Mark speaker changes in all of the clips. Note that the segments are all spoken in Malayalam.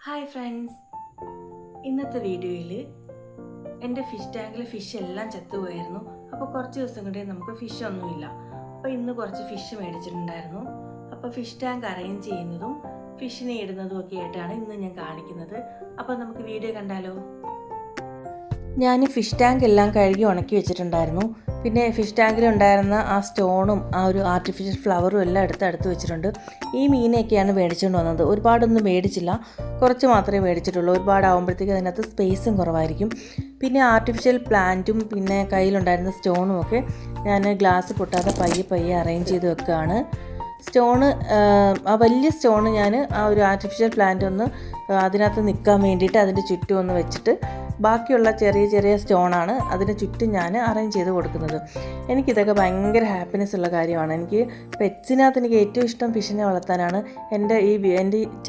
Speaker 1: ഹായ് ഫ്രണ്ട്സ്, ഇന്നത്തെ വീഡിയോയിൽ എൻ്റെ ഫിഷ് ടാങ്കിലെ ഫിഷ് എല്ലാം ചത്തുപോയായിരുന്നു. അപ്പോൾ കുറച്ച് ദിവസം കൊണ്ട് നമുക്ക് ഫിഷ് ഒന്നുമില്ല. അപ്പോൾ ഇന്ന് കുറച്ച് ഫിഷ് മേടിച്ചിട്ടുണ്ടായിരുന്നു. അപ്പോൾ ഫിഷ് ടാങ്ക് അറേഞ്ച് ചെയ്യുന്നതും ഫിഷിനെ ഇടുന്നതും ഒക്കെ ആയിട്ടാണ് ഇന്ന് ഞാൻ കാണിക്കുന്നത്. അപ്പോൾ നമുക്ക് വീഡിയോ കണ്ടാലോ. ഞാൻ ഫിഷ് ടാങ്ക് എല്ലാം കഴുകി ഉണക്കി വെച്ചിട്ടുണ്ടായിരുന്നു. പിന്നെ ഫിഷ് ടാങ്കിലുണ്ടായിരുന്ന ആ സ്റ്റോണും ആ ഒരു ആർട്ടിഫിഷ്യൽ ഫ്ലവറും എല്ലാം എടുത്ത് വെച്ചിട്ടുണ്ട്. ഈ മീനെയൊക്കെയാണ് മേടിച്ചുകൊണ്ട് വന്നത്. ഒരുപാടൊന്നും മേടിച്ചില്ല, കുറച്ച് മാത്രമേ മേടിച്ചിട്ടുള്ളൂ. ഒരുപാടാകുമ്പോഴത്തേക്ക് അതിനകത്ത് സ്പേസും കുറവായിരിക്കും. പിന്നെ ആർട്ടിഫിഷ്യൽ പ്ലാന്റും പിന്നെ കയ്യിലുണ്ടായിരുന്ന സ്റ്റോണും ഒക്കെ ഞാൻ ഗ്ലാസ് പൊട്ടാതെ പയ്യെ അറേഞ്ച് ചെയ്ത് വെക്കുകയാണ്. സ്റ്റോണ്, ആ വലിയ സ്റ്റോണ് ഞാൻ ആ ഒരു ആർട്ടിഫിഷ്യൽ പ്ലാന്റ് ഒന്ന് അതിനകത്ത് നിൽക്കാൻ വേണ്ടിയിട്ട് അതിൻ്റെ ചുറ്റും ഒന്ന് വെച്ചിട്ട് ബാക്കിയുള്ള ചെറിയ സ്റ്റോണാണ് അതിന് ചുറ്റും ഞാൻ അറേഞ്ച് ചെയ്ത് കൊടുക്കുന്നത്. എനിക്കിതൊക്കെ ഭയങ്കര ഹാപ്പിനെസ് ഉള്ള കാര്യമാണ്. എനിക്ക് പെറ്റ്സിനകത്ത് എനിക്ക് ഏറ്റവും ഇഷ്ടം ഫിഷിനെ വളർത്താനാണ്. എൻ്റെ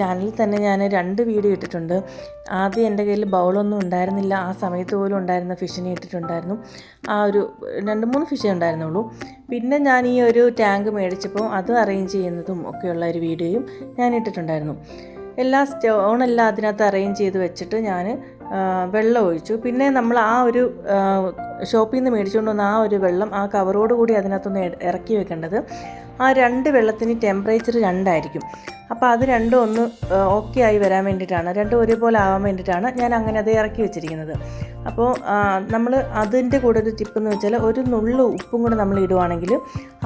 Speaker 1: ചാനലിൽ തന്നെ ഞാൻ 2 വീഡിയോ ഇട്ടിട്ടുണ്ട്. ആദ്യം എൻ്റെ കയ്യിൽ ബൗളൊന്നും ഉണ്ടായിരുന്നില്ല, ആ സമയത്ത് പോലും ഉണ്ടായിരുന്ന ഫിഷിനെ ഇട്ടിട്ടുണ്ടായിരുന്നു. ആ ഒരു 2-3 ഫിഷേ ഉണ്ടായിരുന്നുള്ളൂ. പിന്നെ ഞാൻ ഈ ഒരു ടാങ്ക് മേടിച്ചപ്പോൾ അത് അറേഞ്ച് ചെയ്യുന്നതും ഒക്കെയുള്ള ഒരു വീഡിയോയും ഞാൻ ഇട്ടിട്ടുണ്ടായിരുന്നു. എല്ലാ സ്റ്റോണെല്ലാം അതിനകത്ത് അറേഞ്ച് ചെയ്ത് വെച്ചിട്ട് ഞാൻ വെള്ളം ഒഴിച്ചു. പിന്നെ നമ്മൾ ആ ഒരു ഷോപ്പിൽ നിന്ന് മേടിച്ചുകൊണ്ട് വന്ന ആ ഒരു വെള്ളം ആ കവറോട് കൂടി അതിനകത്തൊന്ന് ഇറക്കി വെക്കേണ്ടത്. ആ 2 വെള്ളത്തിന് ടെമ്പറേച്ചർ 2 ആയിരിക്കും. അപ്പോൾ അത് രണ്ടും ഒന്ന് ഓക്കെ ആയി വരാൻ വേണ്ടിയിട്ടാണ്, രണ്ടും ഒരുപോലെ ആവാൻ വേണ്ടിയിട്ടാണ് ഞാൻ അങ്ങനെ അത് ഇറക്കി വെച്ചിരിക്കുന്നത്. അപ്പോൾ നമ്മൾ അതിൻ്റെ കൂടെ ഒരു ടിപ്പെന്ന് വെച്ചാൽ ഒരു നുള്ളു ഉപ്പും കൂടെ നമ്മൾ ഇടുവാണെങ്കിൽ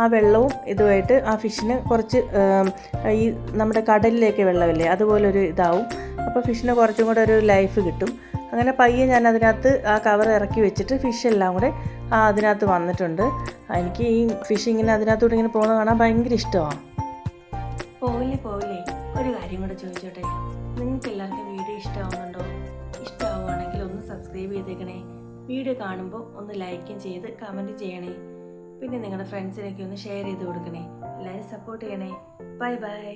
Speaker 1: ആ വെള്ളവും ഇതുമായിട്ട് ആ ഫിഷിന് കുറച്ച് ഈ നമ്മുടെ കടലിലേക്ക് വെള്ളമില്ലേ അതുപോലൊരു ഇതാവും. അപ്പോൾ ഫിഷിന് കുറച്ചും കൂടെ ഒരു ലൈഫ് കിട്ടും. അങ്ങനെ പയ്യെ ഞാൻ അതിനകത്ത് ആ കവർ ഇറക്കി വെച്ചിട്ട് ഫിഷ് എല്ലാം കൂടെ അതിനകത്ത് വന്നിട്ടുണ്ട്. എനിക്ക് ഈ ഫിഷ് ഇങ്ങനെ അതിനകത്തോട്ട് ഇങ്ങനെ പോകുന്നത് കാണാൻ ഭയങ്കര ഇഷ്ടമാണ്. പോവില്ലേ ഒരു കാര്യം കൂടെ ചോദിച്ചോട്ടെ, നിങ്ങൾക്ക് എല്ലാവർക്കും വീഡിയോ ഇഷ്ടമാവുന്നുണ്ടോ? ഇഷ്ടമാവുകയാണെങ്കിൽ ഒന്ന് സബ്സ്ക്രൈബ് ചെയ്തേക്കണേ. വീഡിയോ കാണുമ്പോൾ ഒന്ന് ലൈക്കും ചെയ്ത് കമൻറ്റ് ചെയ്യണേ. പിന്നെ നിങ്ങളുടെ ഫ്രണ്ട്സിനൊക്കെ ഒന്ന് ഷെയർ ചെയ്ത് കൊടുക്കണേ. എല്ലാവരും സപ്പോർട്ട് ചെയ്യണേ. ബൈ.